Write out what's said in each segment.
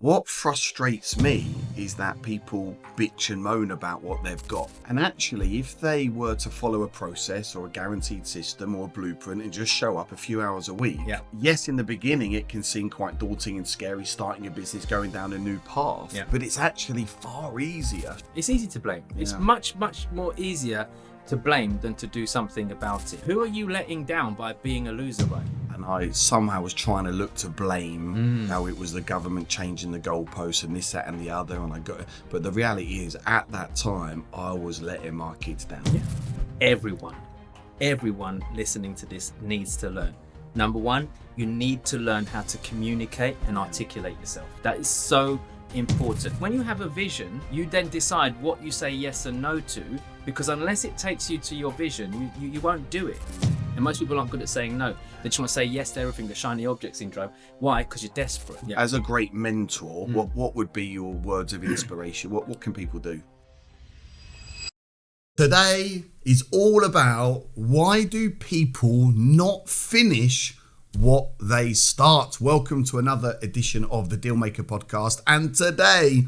What frustrates me is that people bitch and moan about what they've got. And actually, if they were to follow a process or a guaranteed system or a blueprint and just show up a few hours a week, yes, in the beginning, it can seem quite daunting and scary starting a business, going down a new path, but it's actually far easier. It's easy to blame. It's much more easier to blame than to do something about it. Who are you letting down by being a loser, right? And I somehow was trying to look to blame how it was the government changing the goalposts and this, that and the other, and but the reality is at that time I was letting my kids down. Everyone listening to this needs to learn. Number one, you need to learn how to communicate and articulate yourself. That is so important. When you have a vision, you then decide what you say yes and no to, because unless it takes you to your vision, you won't do it. And most people aren't good at saying no. They just want to say yes to everything, the shiny object syndrome. Why? Because you're desperate. As a great mentor, what would be your words of inspiration? What can people do? Today is all about why do people not finish what they start. Welcome to another edition of the Dealmaker podcast. And today,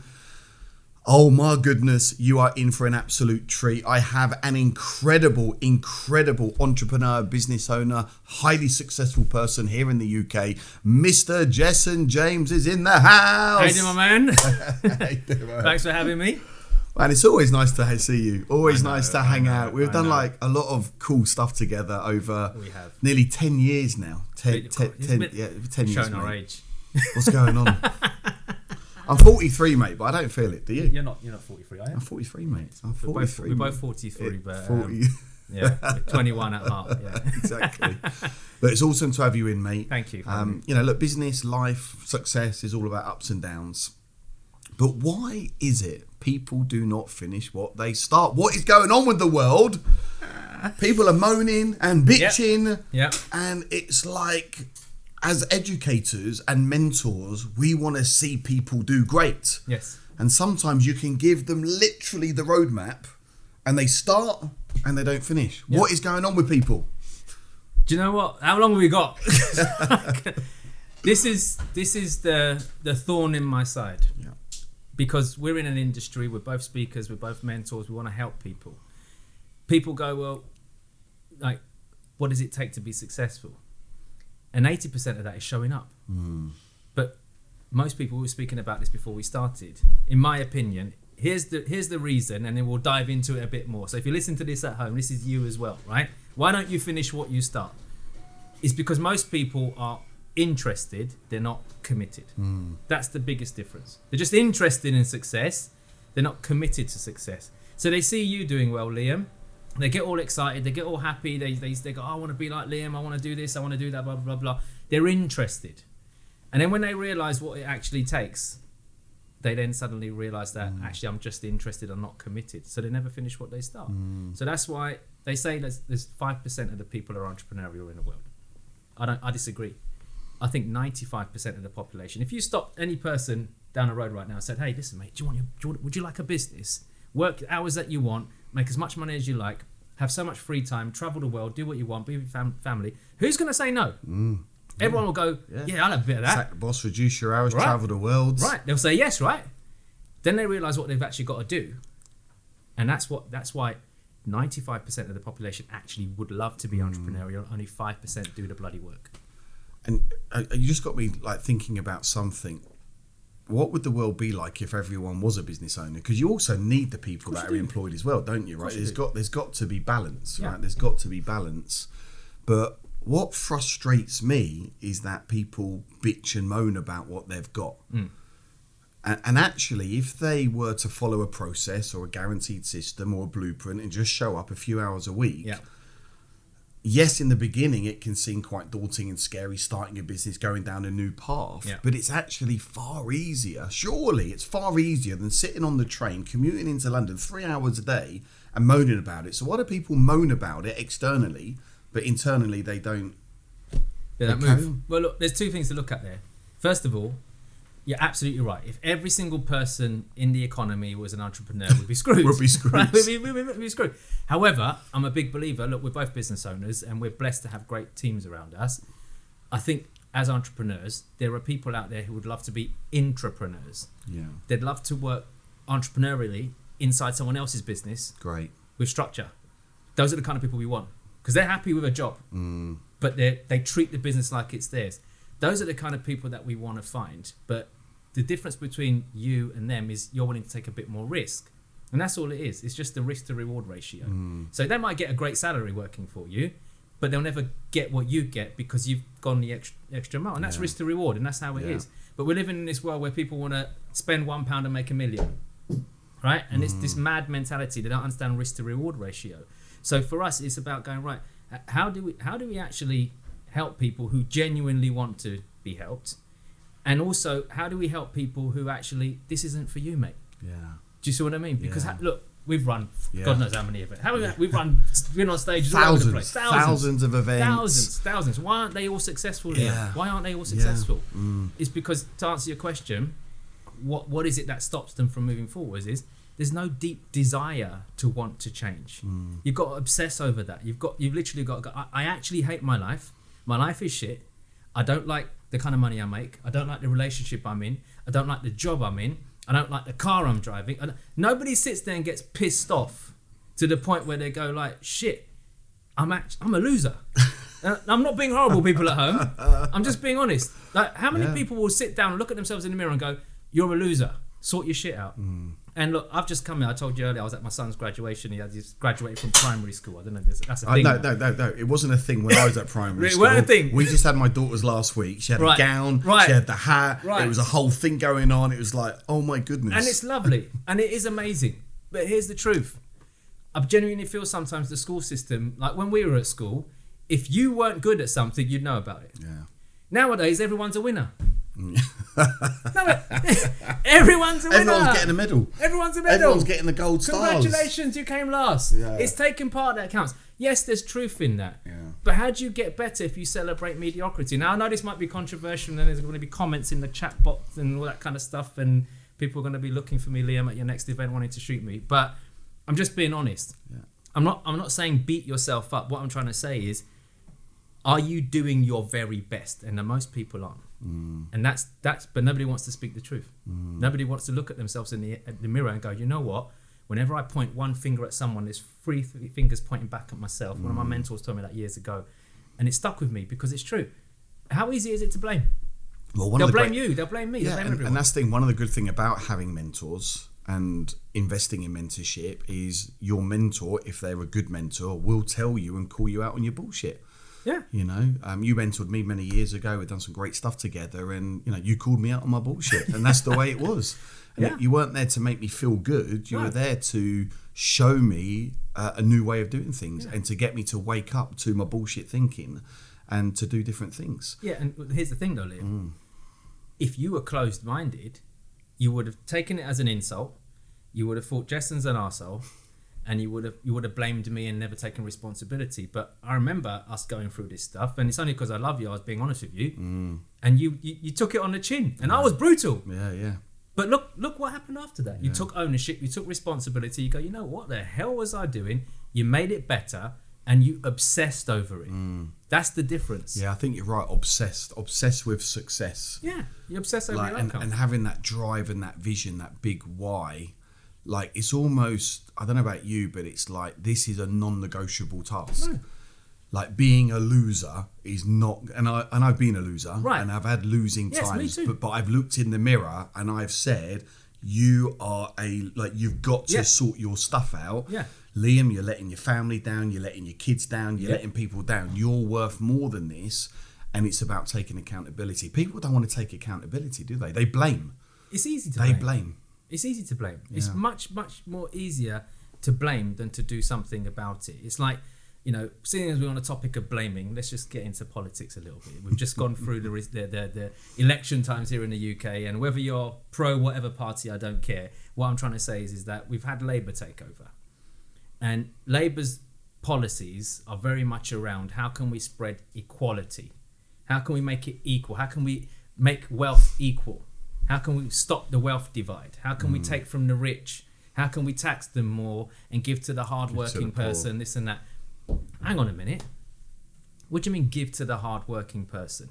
oh my goodness, you are in for an absolute treat. I have an incredible entrepreneur, business owner, highly successful person here in the UK. Mr. Jessen James is in the house. How you doing, my man? How you doing, man? Thanks for having me. Man, it's always nice to see you. Always nice to hang out. We've done like a lot of cool stuff together over nearly 10 years now. 10 years. Showing our age. What's going on? I'm 43, mate, but I don't feel it. Do you? You're not 43, are you? I'm 43, mate. I'm 43. We're both 43, but 40. We're 21 at heart. Yeah, exactly. But it's awesome to have you in, mate. Thank you. Look, business, life, success is all about ups and downs. But why is it people do not finish what they start? What is going on with the world? People are moaning and bitching. And it's like, as educators and mentors, we want to see people do great. Yes. And sometimes you can give them literally the roadmap and they start and they don't finish. Yep. What is going on with people? Do you know what? How long have we got? This is the thorn in my side. Yeah. Because we're in an industry, we're both speakers, we're both mentors, we want to help people. People go, well, like, what does it take to be successful? And 80% of that is showing up. But most people, we were speaking about this before we started. In my opinion, here's the reason, and then we'll dive into it a bit more. So if you listen to this at home, this is you as well, right? Why don't you finish what you start? It's because most people are interested, they're not committed. That's the biggest difference. They're just interested in success, they're not committed to success. So they see you doing well, Liam, they get all excited, they get all happy, they go, oh, I want to be like Liam, I want to do this, I want to do that, blah blah blah. They're interested, and then when they realize what it actually takes, they then suddenly realize that actually I'm just interested, I'm not committed, so they never finish what they start. So that's why they say there's 5% of the people are entrepreneurial in the world. I disagree. I think 95% of the population, if you stop any person down the road right now and said, hey, listen, mate, would you like a business? Work the hours that you want, make as much money as you like, have so much free time, travel the world, do what you want, be with family. Who's going to say no? Everyone will go, yeah, I'll have a bit of that. Sack the boss, reduce your hours, travel the world. Right, they'll say yes, right? Then they realise what they've actually got to do. And that's why 95% of the population actually would love to be entrepreneurial, only 5% do the bloody work. And you just got me like thinking about something. What would the world be like if everyone was a business owner? Because you also need the people that are employed as well, don't you? Right? There's got to be balance, right? There's got to be balance. But what frustrates me is that people bitch and moan about what they've got. And actually, if they were to follow a process or a guaranteed system or a blueprint and just show up a few hours a week. Yes, in the beginning, it can seem quite daunting and scary starting a business, going down a new path, but it's actually far easier. Surely it's far easier than sitting on the train, commuting into London 3 hours a day and moaning about it. So why do people moan about it externally, but internally they don't move? Well, look, there's two things to look at there. First of all, you're absolutely right. If every single person in the economy was an entrepreneur, we'd be screwed. We'd be screwed. Right? We'd be screwed. However, I'm a big believer. Look, we're both business owners and we're blessed to have great teams around us. I think as entrepreneurs, there are people out there who would love to be intrapreneurs. Yeah. They'd love to work entrepreneurially inside someone else's business. Great. With structure. Those are the kind of people we want, because they're happy with a job, but they treat the business like it's theirs. Those are the kind of people that we want to find. But the difference between you and them is you're willing to take a bit more risk. And that's all it is. It's just the risk to reward ratio. So they might get a great salary working for you, but they'll never get what you get because you've gone the extra mile. And that's risk to reward, and that's how it is. But we're living in this world where people want to spend £1 and make $1 million, right? And it's this mad mentality. They don't understand risk to reward ratio. So for us, it's about going, right, how do we actually help people who genuinely want to be helped? And also, how do we help people who actually, this isn't for you, mate? Yeah. Do you see what I mean? Because look, we've run God knows how many events. We've been on stages all over the place. Thousands of events. Thousands. Why aren't they all successful? Why aren't they all successful? It's because, to answer your question, what is it that stops them from moving forwards is there's no deep desire to want to change. You've got to obsess over that. You've literally got to go, I actually hate my life. My life is shit. I don't like the kind of money I make. I don't like the relationship I'm in. I don't like the job I'm in. I don't like the car I'm driving. Nobody sits there and gets pissed off to the point where they go like, shit, I'm a loser. I'm not being horrible, people at home. I'm just being honest. Like, how many people will sit down and look at themselves in the mirror and go, you're a loser. Sort your shit out. And look, I've just come here. I told you earlier, I was at my son's graduation. He had just graduated from primary school. I don't know if that's a thing. No. It wasn't a thing when I was at primary school. It wasn't a thing. We just had my daughter's last week. She had a gown. Right. She had the hat. Right. It was a whole thing going on. It was like, oh my goodness. And it's lovely. And it is amazing. But here's the truth. I genuinely feel sometimes the school system, like when we were at school, if you weren't good at something, you'd know about it. Yeah. Nowadays, everyone's a winner. Everyone's a winner. Everyone's getting a medal. Everyone's a medal. Everyone's getting the gold stars. Congratulations, you came last. Yeah. It's taking part that counts. Yes, there's truth in that. Yeah. But how do you get better if you celebrate mediocrity? Now, I know this might be controversial, and there's going to be comments in the chat box and all that kind of stuff, and people are going to be looking for me, Liam, at your next event wanting to shoot me. But I'm just being honest. Yeah. I'm not saying beat yourself up. What I'm trying to say is, are you doing your very best? And most people aren't. And that's but nobody wants to speak the truth. Nobody wants to look at themselves in the mirror and go, you know what, whenever I point one finger at someone, there's three fingers pointing back at myself. One of my mentors told me that years ago, and it stuck with me because it's true. How easy is it to blame? Well, they'll blame you, they'll blame me, they'll blame everyone. And that's the thing, one of the good things about having mentors and investing in mentorship is your mentor, if they're a good mentor, will tell you and call you out on your bullshit. Yeah. You know, you mentored me many years ago. We've done some great stuff together, and you know, you called me out on my bullshit, and that's the way it was. And you weren't there to make me feel good. You were there to show me a new way of doing things and to get me to wake up to my bullshit thinking and to do different things. Yeah, and here's the thing though, Liam. If you were closed-minded, you would have taken it as an insult. You would have thought Jessen's an arsehole. And you would have blamed me and never taken responsibility. But I remember us going through this stuff, and it's only because I love you, I was being honest with you, and you took it on the chin, and I was brutal. Yeah. But look what happened after that. You took ownership, you took responsibility. You go, you know what the hell was I doing? You made it better, and you obsessed over it. That's the difference. Yeah, I think you're right. Obsessed with success. Yeah, you obsess over your outcome. And having that drive and that vision, that big why. Like, it's almost, I don't know about you, but it's like, this is a non-negotiable task. No. Like, being a loser is not, and I've been a loser, and I've had losing times, me too. But I've looked in the mirror and I've said, you've got to sort your stuff out. Yeah. Liam, you're letting your family down, you're letting your kids down, you're letting people down. You're worth more than this, and it's about taking accountability. People don't want to take accountability, do they? They blame. It's easy to blame. They blame. It's easy to blame. Yeah. It's much, much more easier to blame than to do something about it. It's like, you know, seeing as we're on the topic of blaming, let's just get into politics a little bit. We've just gone through the election times here in the UK, and whether you're pro whatever party, I don't care. What I'm trying to say is that we've had Labour take over. And Labour's policies are very much around how can we spread equality? How can we make it equal? How can we make wealth equal? How can we stop the wealth divide? How can we take from the rich? How can we tax them more and give to the hard-working person, this and that? Hang on a minute. What do you mean give to the hard-working person?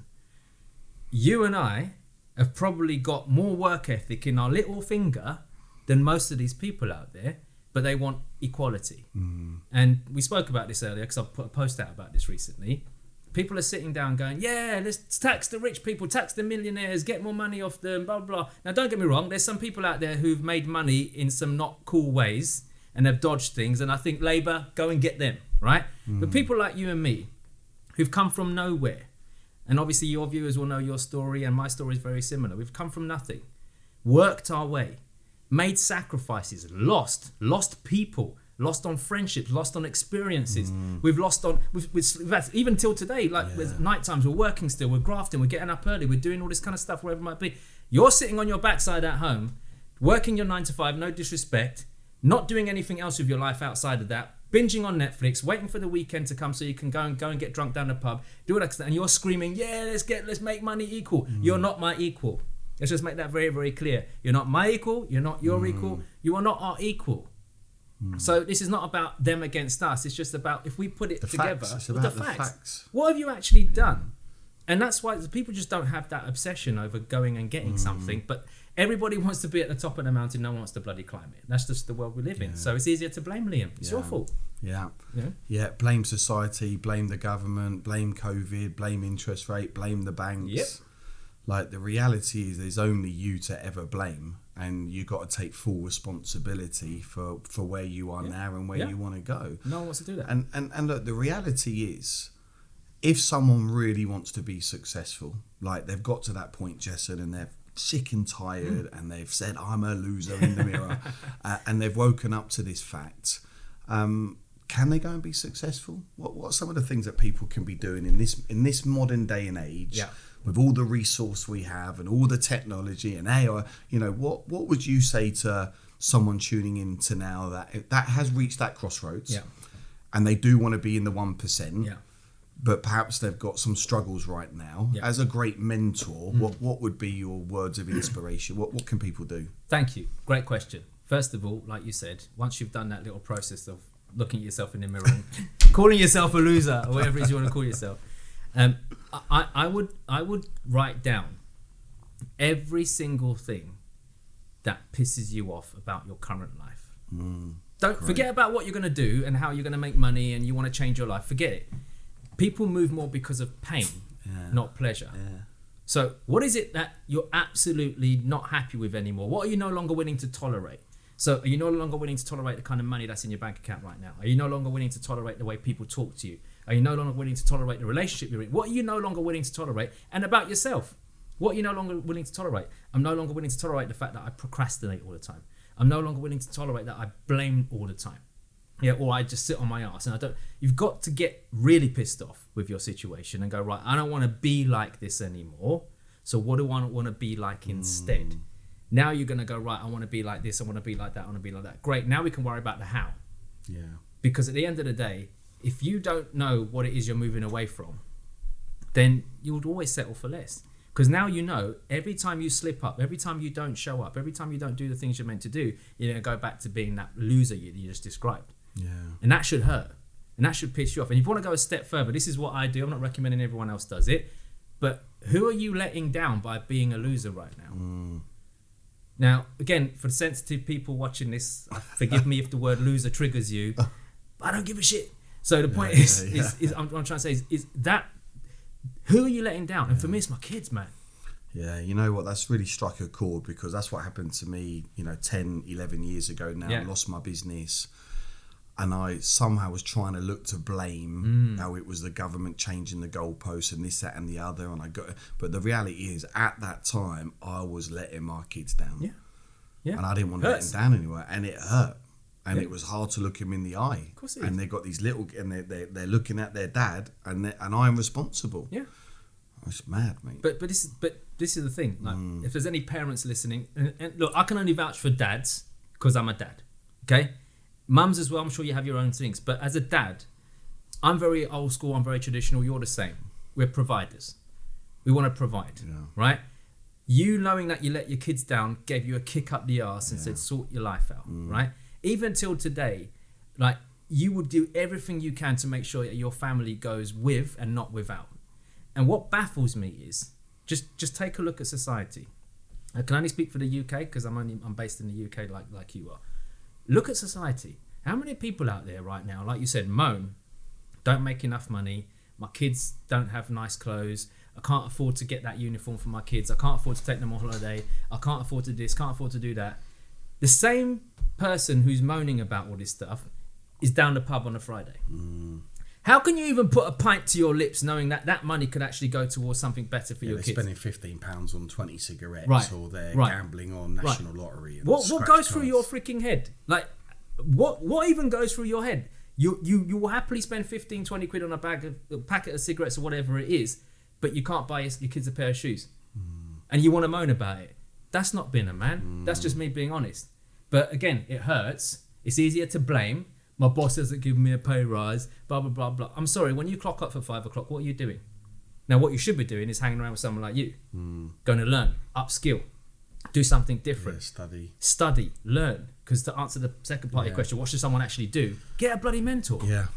you and I have probably got more work ethic in our little finger than most of these people out there, but they want equality. And we spoke about this earlier because I put a post out about this recently. People are sitting down going, yeah, let's tax the rich people, tax the millionaires, get more money off them, blah, blah. Now, don't get me wrong. There's some people out there who've made money in some not cool ways and have dodged things. And I think Labour, go and get them, right? But people like you and me who've come from nowhere, and obviously your viewers will know your story and my story is very similar. We've come from nothing, worked our way, made sacrifices, lost people, lost on friendships, lost on experiences. We've lost on, we've had, even till today, like with night times, we're working still, we're grafting, we're getting up early, we're doing all this kind of stuff, wherever it might be. You're sitting on your backside at home, working your 9 to 5, no disrespect, not doing anything else with your life outside of that, binging on Netflix, waiting for the weekend to come so you can go and get drunk down the pub, do all that stuff, and you're screaming, yeah, let's make money equal. You're not my equal. Let's just make that very, very clear. You're not my equal, you're not your equal, you are not our equal. So this is not about them against us. It's just about if we put it together. It's about the facts. What have you actually done? And that's why people just don't have that obsession over going and getting something. But everybody wants to be at the top of the mountain. No one wants to bloody climb it. That's just the world we live in. So it's easier to blame Liam. It's your fault. Yeah. Blame society, blame the government, blame COVID, blame interest rate, blame the banks. Like the reality is there's only you to ever blame, and you got to take full responsibility for where you are now and where you want to go. No one wants to do that. And look, the reality is, if someone really wants to be successful, like they've got to that point, Jessen, and they're sick and tired, and they've said, I'm a loser in the mirror, and they've woken up to this fact, can they go and be successful? What are some of the things that people can be doing in this modern day and age? With all the resource we have and all the technology and AI, what would you say to someone tuning in to now that has reached that crossroads, and they do want to be in the 1%, but perhaps they've got some struggles right now? As a great mentor, what would be your words of inspiration? What can people do? Thank you. Great question. First of all, like you said, once you've done that little process of looking at yourself in the mirror and calling yourself a loser or whatever it is you want to call yourself, I would write down every single thing that pisses you off about your current life. Don't forget about what you're going to do and how you're going to make money and you want to change your life. Forget it. People move more because of pain, not pleasure. So what is it that you're absolutely not happy with anymore? What are you no longer willing to tolerate? So are you no longer willing to tolerate the kind of money that's in your bank account right now? Are you no longer willing to tolerate the way people talk to you? Are you no longer willing to tolerate the relationship you're in? What are you no longer willing to tolerate? And about yourself, what are you no longer willing to tolerate? I'm no longer willing to tolerate the fact that I procrastinate all the time. I'm no longer willing to tolerate that I blame all the time. Or I just sit on my ass and I don't. You've got to get really pissed off with your situation and go, right, I don't want to be like this anymore. So what do I want to be like instead? Now you're going to go, right, I want to be like this, I want to be like that, I want to be like that. Great, now we can worry about the how. Because at the end of the day, if you don't know what it is you're moving away from, then you would always settle for less. Because now you know, every time you slip up, every time you don't show up, every time you don't do the things you're meant to do, you're going to go back to being that loser you just described. And that should hurt. And that should piss you off. And if you want to go a step further, this is what I do. I'm not recommending everyone else does it. But who are you letting down by being a loser right now? Now, again, for the sensitive people watching this, forgive me if the word loser triggers you, but I don't give a shit. So the point is I'm trying to say is that who are you letting down? And for me, it's my kids, man. Yeah, you know what? That's really struck a chord because that's what happened to me, 10, 11 years ago now. I lost my business and I somehow was trying to look to blame how it was the government changing the goalposts and this, that and the other. But the reality is at that time, I was letting my kids down. And I didn't want to let them down anywhere. And it hurt. And it was hard to look him in the eye. Of course it is. And they got these little, and they're looking at their dad, and I'm responsible. It's mad, mate. But this is the thing. Like, if there's any parents listening, and look, I can only vouch for dads because I'm a dad. Okay, mums as well. I'm sure you have your own things, but as a dad, I'm very old school. I'm very traditional. You're the same. We're providers. We want to provide, right? You knowing that you let your kids down gave you a kick up the arse and said, sort your life out, right? Even till today, like you would do everything you can to make sure that your family goes with and not without. And what baffles me is Just take a look at society. I can only speak for the UK because I'm based in the UK like you are. Look at society. How many people out there right now, like you said, moan, don't make enough money, my kids don't have nice clothes, I can't afford to get that uniform for my kids, I can't afford to take them on holiday, I can't afford to do this, can't afford to do that. The same person who's moaning about all this stuff is down the pub on a Friday. How can you even put a pint to your lips knowing that money could actually go towards something better for your they're kids? spending £15 on 20 cigarettes, or they're Right. gambling on National Lottery. And What scratch goes through cards. your freaking head? Like, what even goes through your head? You will happily spend 15, 20 quid on a packet of cigarettes or whatever it is, but you can't buy your kids a pair of shoes. And you want to moan about it. That's not being a man. That's just me being honest. But again, it hurts. It's easier to blame. My boss hasn't given me a pay rise, blah, blah, blah, blah. I'm sorry, when you clock up for 5 o'clock, what are you doing? Now, what you should be doing is hanging around with someone like you. Going to learn, upskill, do something different. Yeah, Study, learn. Because to answer the second part of your question, what should someone actually do? Get a bloody mentor. Yeah.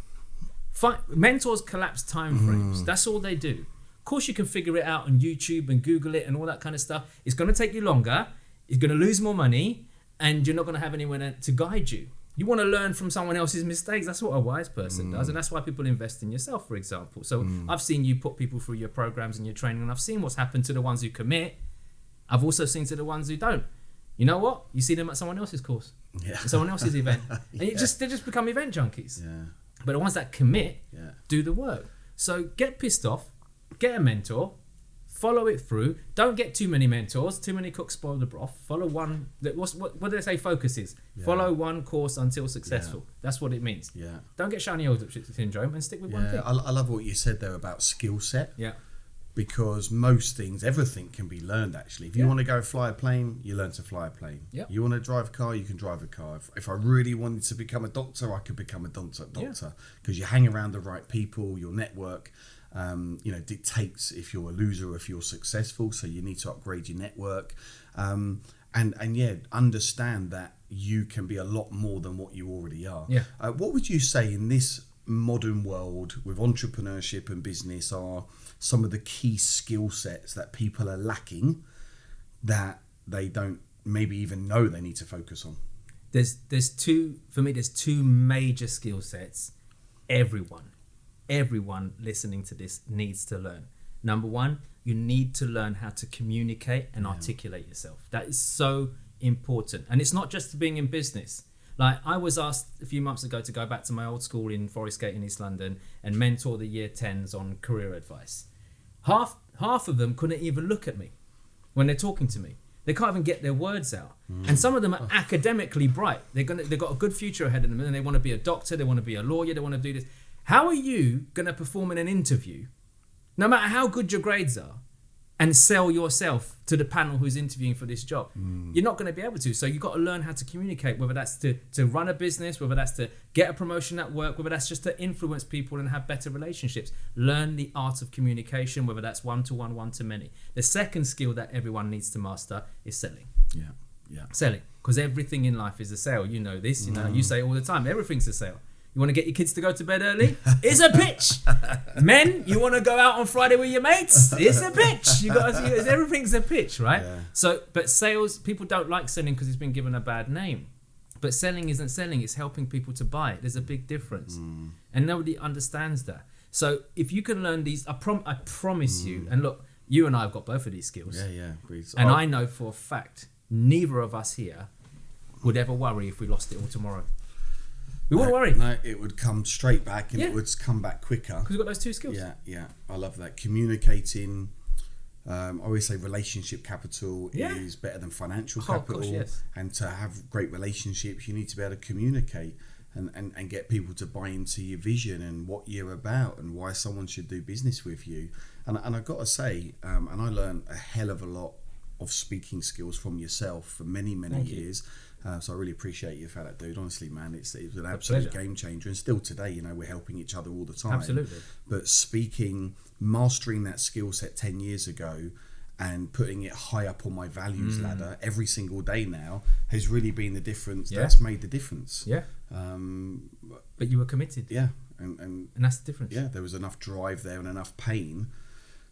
Mentors collapse time frames. That's all they do. Of course, you can figure it out on YouTube and Google it and all that kind of stuff. It's going to take you longer. You're going to lose more money. And you're not going to have anyone to guide you. You want to learn from someone else's mistakes. That's what a wise person does. And that's why people invest in yourself, for example. So I've seen you put people through your programs and your training, and I've seen what's happened to the ones who commit. I've also seen to the ones who don't. You know what? You see them at someone else's course, someone else's event. And they just become event junkies. Yeah. But the ones that commit do the work. So get pissed off, get a mentor, follow it through. Don't get too many mentors. Too many cooks spoil the broth. Follow one. What do they say focus is? Yeah. Follow one course until successful. That's what it means. Yeah. Don't get shiny object syndrome and stick with one thing. I love what you said there about skill set. Yeah. Because most things, everything can be learned actually. If you want to go fly a plane, you learn to fly a plane. Yep. You want to drive a car, you can drive a car. If I really wanted to become a doctor, I could become a doctor. Because you hang around the right people, your network dictates if you're a loser or if you're successful. So you need to upgrade your network, and understand that you can be a lot more than what you already are. Yeah. What would you say in this modern world with entrepreneurship and business are some of the key skill sets that people are lacking that they don't maybe even know they need to focus on? There's two major skill sets everyone listening to this needs to learn. Number one, you need to learn how to communicate and articulate yourself. That is so important. And it's not just being in business. Like, I was asked a few months ago to go back to my old school in Forest Gate in East London and mentor the year 10s on career advice. Half of them couldn't even look at me when they're talking to me. They can't even get their words out. And some of them are academically bright. They've got a good future ahead of them, and they want to be a doctor, they want to be a lawyer, they want to do this. How are you going to perform in an interview, no matter how good your grades are, and sell yourself to the panel who's interviewing for this job? You're not going to be able to. So you've got to learn how to communicate, whether that's to run a business, whether that's to get a promotion at work, whether that's just to influence people and have better relationships. Learn the art of communication, whether that's one-to-one, one-to-many. The second skill that everyone needs to master is selling. Yeah. Selling. Because everything in life is a sale. You know this. You say it all the time. Everything's a sale. You want to get your kids to go to bed early? It's a pitch. Men, you want to go out on Friday with your mates? It's a pitch. Everything's a pitch, right? Yeah. So, but sales, people don't like selling because it's been given a bad name. But selling isn't selling; it's helping people to buy. There's a big difference, and nobody understands that. So, if you can learn these, I promise you. And look, you and I have got both of these skills. Yeah. And I know for a fact, neither of us here would ever worry if we lost it all tomorrow. We won't worry. No, it would come straight back, and it would come back quicker. Because we've got those two skills. Yeah. I love that. Communicating. I always say relationship capital is better than financial capital. Of course, yes. And to have great relationships, you need to be able to communicate and get people to buy into your vision and what you're about and why someone should do business with you. And I've got to say, and I learned a hell of a lot of speaking skills from yourself for many years. So I really appreciate you for that, dude. Honestly, man, it was an absolute game changer. And still today, we're helping each other all the time. Absolutely. But mastering that skill set 10 years ago and putting it high up on my values ladder every single day now has really been the difference. Yeah. That's made the difference. Yeah. But you were committed. Yeah. And that's the difference. Yeah, there was enough drive there and enough pain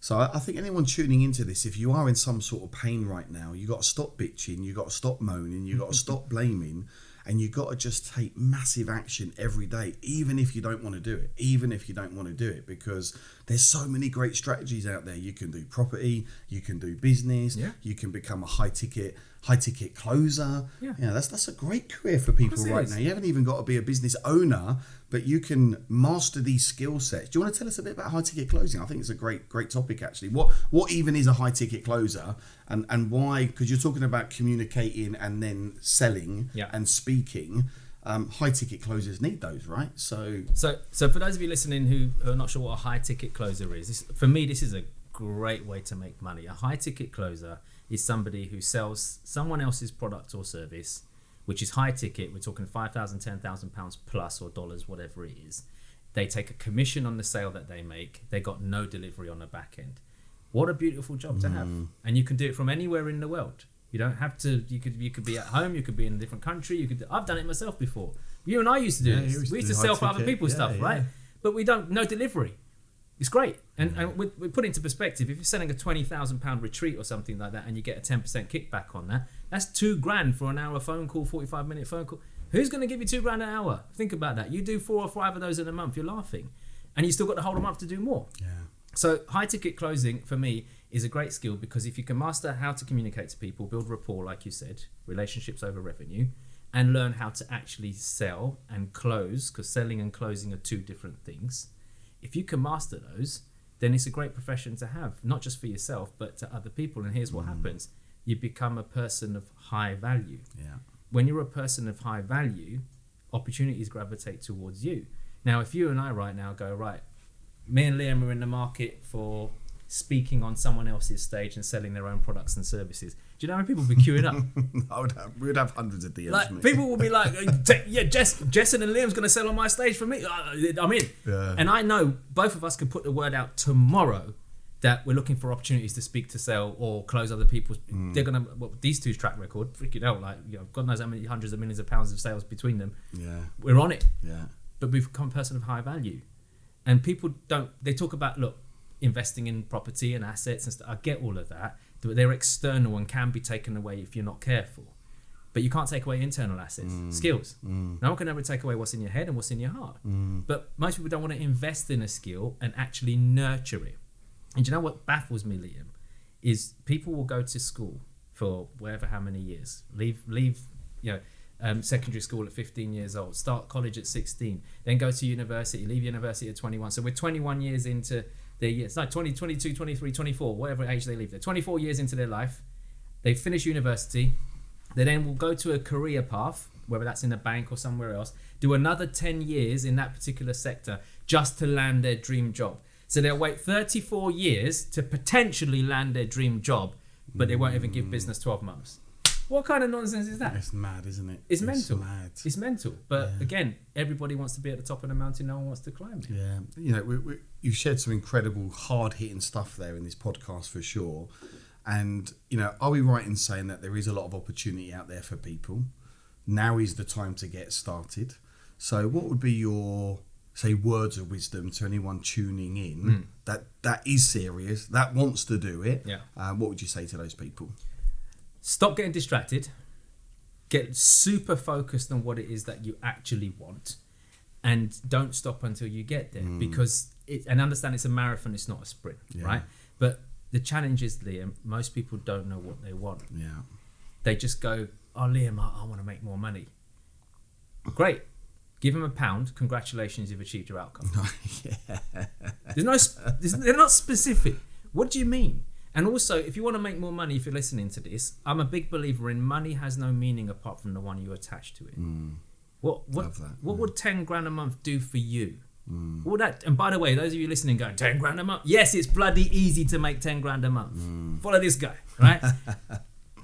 So I think anyone tuning into this, if you are in some sort of pain right now, you got to stop bitching, you got to stop moaning, you got to stop blaming, and you got to just take massive action every day, even if you don't want to do it, because there's so many great strategies out there. You can do property, you can do business, you can become a high ticket closer. That's a great career for people right now. You haven't even got to be a business owner, but you can master these skill sets. Do you want to tell us a bit about high ticket closing? I think it's a great topic actually. What even is a high ticket closer, and why? Because you're talking about communicating and then selling and speaking. High ticket closers need those, right? So for those of you listening who are not sure what a high ticket closer is, for me this is a great way to make money. A high ticket closer is somebody who sells someone else's product or service, which is high ticket. We're talking £5,000, £10,000 plus, or dollars, whatever it is. They take a commission on the sale that they make. They got no delivery on the back end. What a beautiful job to have. And you can do it from anywhere in the world. You don't have to. You could be at home. You could be in a different country. I've done it myself before. You and I used to do this. We used to sell for other people's stuff, right? But we don't. No delivery. It's great. And we put it into perspective. If you're selling a £20,000 retreat or something like that, and you get a 10% kickback on that, that's $2,000 for an hour phone call, 45-minute phone call. Who's going to give you $2,000 an hour? Think about that. You do 4 or 5 of those in a month. You're laughing, and you still got the whole month to do more. Yeah. So high ticket closing for me is a great skill, because if you can master how to communicate to people, build rapport, like you said, relationships over revenue, and learn how to actually sell and close, because selling and closing are 2 different things. If you can master those, then it's a great profession to have, not just for yourself, but to other people. And here's what happens. You become a person of high value. Yeah. When you're a person of high value, opportunities gravitate towards you. Now, if you and I right now go, right, me and Liam are in the market for speaking on someone else's stage and selling their own products and services. Do you know how many people would be queuing up? We would have hundreds of DMs. Like, people will be like, Jessen and Liam's going to sell on my stage for me. I'm in. Yeah. And I know both of us can put the word out tomorrow that we're looking for opportunities to speak, to sell, or close other people's. They're going to, these two's track record, freaking hell, like, God knows how many hundreds of millions of pounds of sales between them. Yeah. We're on it. Yeah. But we've become a person of high value. And people they talk about, look, investing in property and assets and stuff. I get all of that, but they're external and can be taken away if you're not careful. But you can't take away internal assets, skills. No one can ever take away what's in your head and what's in your heart. But most people don't want to invest in a skill and actually nurture it. And do you know what baffles me, Liam, is people will go to school for how many years, leave secondary school at 15 years old, start college at 16, then go to university, leave university at 21. So we're 21 years into their years, like 20, 22, 23, 24, whatever age they leave. They're 24 years into their life. They finish university. They then will go to a career path, whether that's in a bank or somewhere else, do another 10 years in that particular sector just to land their dream job. So they'll wait 34 years to potentially land their dream job, but they won't even give business 12 months. What kind of nonsense is that? It's mad, isn't it? It's mental. Mad. It's mental. But again, everybody wants to be at the top of the mountain. No one wants to climb it. Yeah. You've shared some incredible hard-hitting stuff there in this podcast for sure. And, are we right in saying that there is a lot of opportunity out there for people? Now is the time to get started. So what would be your, say, words of wisdom to anyone tuning in that is serious, that wants to do it? Yeah. What would you say to those people? Stop getting distracted. Get super focused on what it is that you actually want, and don't stop until you get there. Because and understand it's a marathon, it's not a sprint, right? But the challenge is, Liam, most people don't know what they want. Yeah. They just go, oh, Liam, I want to make more money. Great. Give them £1. Congratulations, you've achieved your outcome. They're not specific. What do you mean? And also, if you want to make more money, if you're listening to this, I'm a big believer in money has no meaning apart from the one you attach to it. What would 10 grand a month do for you? What would that? And by the way, those of you listening going, 10 grand a month? Yes, it's bloody easy to make 10 grand a month. Follow this guy, right?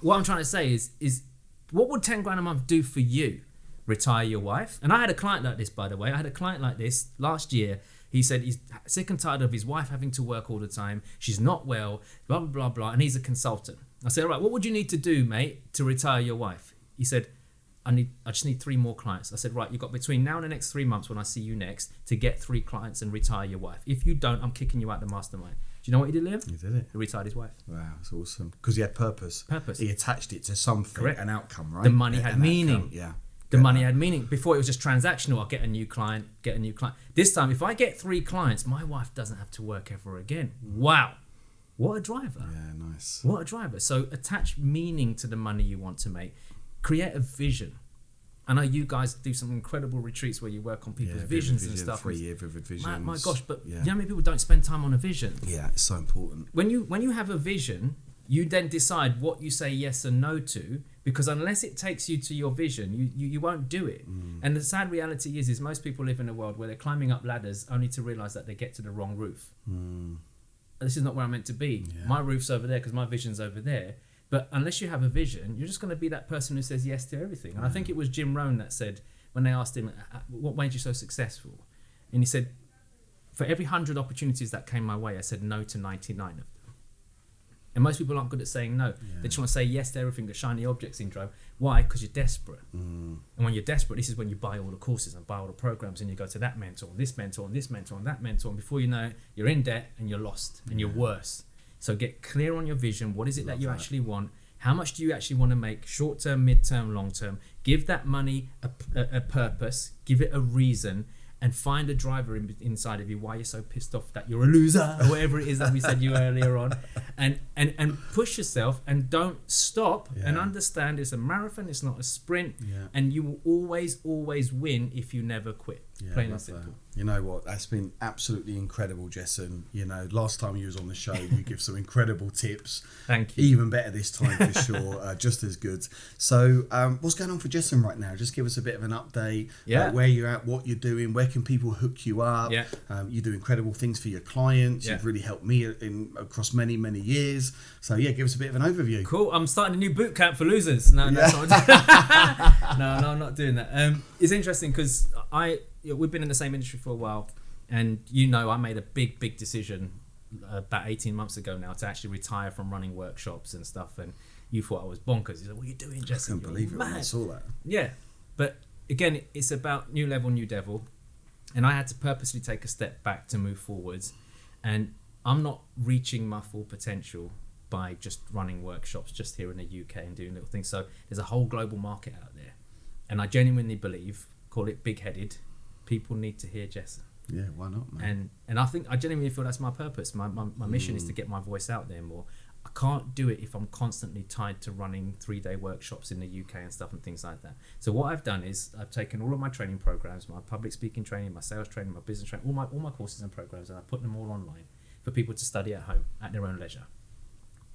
What I'm trying to say is what would 10 grand a month do for you? Retire your wife? And I had a client like this, by the way. I had a client like this last year. He said he's sick and tired of his wife having to work all the time. She's not well, blah, blah, blah, blah. And he's a consultant. I said, all right, what would you need to do, mate, to retire your wife? He said, I just need 3 more clients. I said, right, you've got between now and the next 3 months when I see you next to get 3 clients and retire your wife. If you don't, I'm kicking you out the mastermind. Do Do you know what he did, Liam? He did it. He retired his wife. Wow, that's awesome. Because he had purpose. He attached it to something, Correct. an outcome, right? The money had meaning. Outcome, yeah. The money had meaning. Before it was just transactional. I'll get a new client, This time, if I get 3 clients, my wife doesn't have to work ever again. Wow. What a driver. Yeah, nice. What a driver. So attach meaning to the money you want to make. Create a vision. I know you guys do some incredible retreats where you work on people's visions and stuff. 3-year vivid visions. My gosh, but you know how many people don't spend time on a vision? Yeah, it's so important. When you have a vision, you then decide what you say yes and no to, because unless it takes you to your vision, you won't do it. And the sad reality is most people live in a world where they're climbing up ladders only to realise that they get to the wrong roof. This is not where I'm meant to be. Yeah. My roof's over there because my vision's over there. But unless you have a vision, you're just going to be that person who says yes to everything. And I think it was Jim Rohn that said, when they asked him, what made you so successful? And he said, for every 100 opportunities that came my way, I said no to 99 of them. And most people aren't good at saying no. They just want to say yes to everything, the shiny object syndrome. Why? Because you're desperate. And when you're desperate, this is when you buy all the courses and buy all the programs, and you go to that mentor, this mentor, and this mentor, and that mentor. And before you know it, you're in debt and you're lost and you're worse. So get clear on your vision. What is it that you actually want? How much do you actually want to make? Short term, mid term, long term. Give that money a purpose. Give it a reason. And find a driver inside of you why you're so pissed off that you're a loser or whatever it is that we said you earlier on, and push yourself and don't stop and understand it's a marathon, it's not a sprint, and you will always win if you never quit. Plain and simple. You know what? That's been absolutely incredible, Jessen. You know, last time you was on the show, you give some incredible tips. Thank you. Even better this time for sure. Just as good. So, what's going on for Jessen right now? Just give us a bit of an update. Where you're at, what you're doing, where can people hook you up? You do incredible things for your clients. You've really helped me across many years. So give us a bit of an overview. Cool. I'm starting a new boot camp for losers. No, I'm not doing that. It's interesting because we've been in the same industry for a while, and I made a big decision about 18 months ago now to actually retire from running workshops and stuff, and you thought I was bonkers. You said, what are you doing, Jessen? I can't believe it when I saw that. Yeah, but again, it's about new level, new devil, and I had to purposely take a step back to move forwards, and I'm not reaching my full potential by just running workshops just here in the UK and doing little things. So there's a whole global market out there, and I genuinely believe, call it big-headed, people need to hear Jessen. Yeah, why not, man? And I genuinely feel that's my purpose. My mission is to get my voice out there more. I can't do it if I'm constantly tied to running 3-day workshops in the UK and stuff and things like that. So what I've done is I've taken all of my training programs, my public speaking training, my sales training, my business training, all my courses and programs, and I put them all online for people to study at home at their own leisure.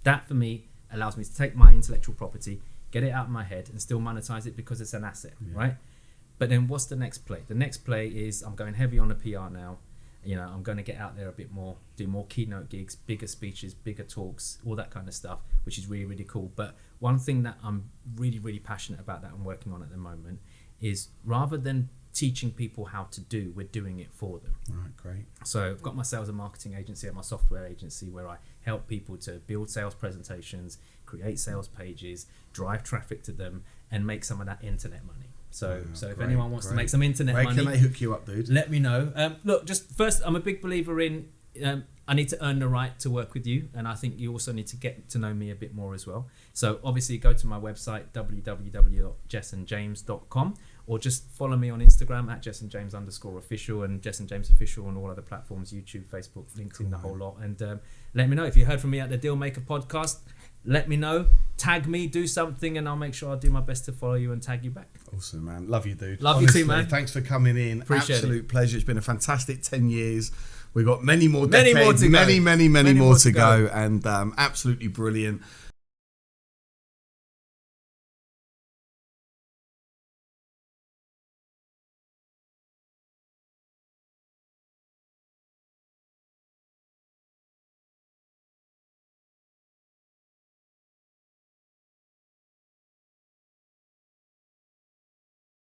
That for me allows me to take my intellectual property, get it out of my head, and still monetize it because it's an asset, right? But then what's the next play? The next play is I'm going heavy on the PR now. I'm going to get out there a bit more, do more keynote gigs, bigger speeches, bigger talks, all that kind of stuff, which is really, really cool. But one thing that I'm really, really passionate about that I'm working on at the moment is rather than teaching people how to do, we're doing it for them. All right, great. So I've got my sales and marketing agency and my software agency where I help people to build sales presentations, create sales pages, drive traffic to them, and make some of that internet money. So if anyone wants to make some internet money, where can they hook you up, dude? Let me know. Look, just first, I'm a big believer in I need to earn the right to work with you, and I think you also need to get to know me a bit more as well. So obviously go to my website, www.jessenjames.com, or just follow me on Instagram at @JessenJames_official and Jessen James Official on all other platforms, YouTube, Facebook, LinkedIn, the whole lot. And let me know if you heard from me at the Dealmaker podcast. Let me know, tag me, do something, and I'll make sure I'll do my best to follow you and tag you back. Awesome, man. Love you, dude. Honestly, you too, man. Thanks for coming in. Appreciate Absolute it. pleasure. It's been a fantastic 10 years. We've got many more decades, many more to go. many more to go, and absolutely brilliant.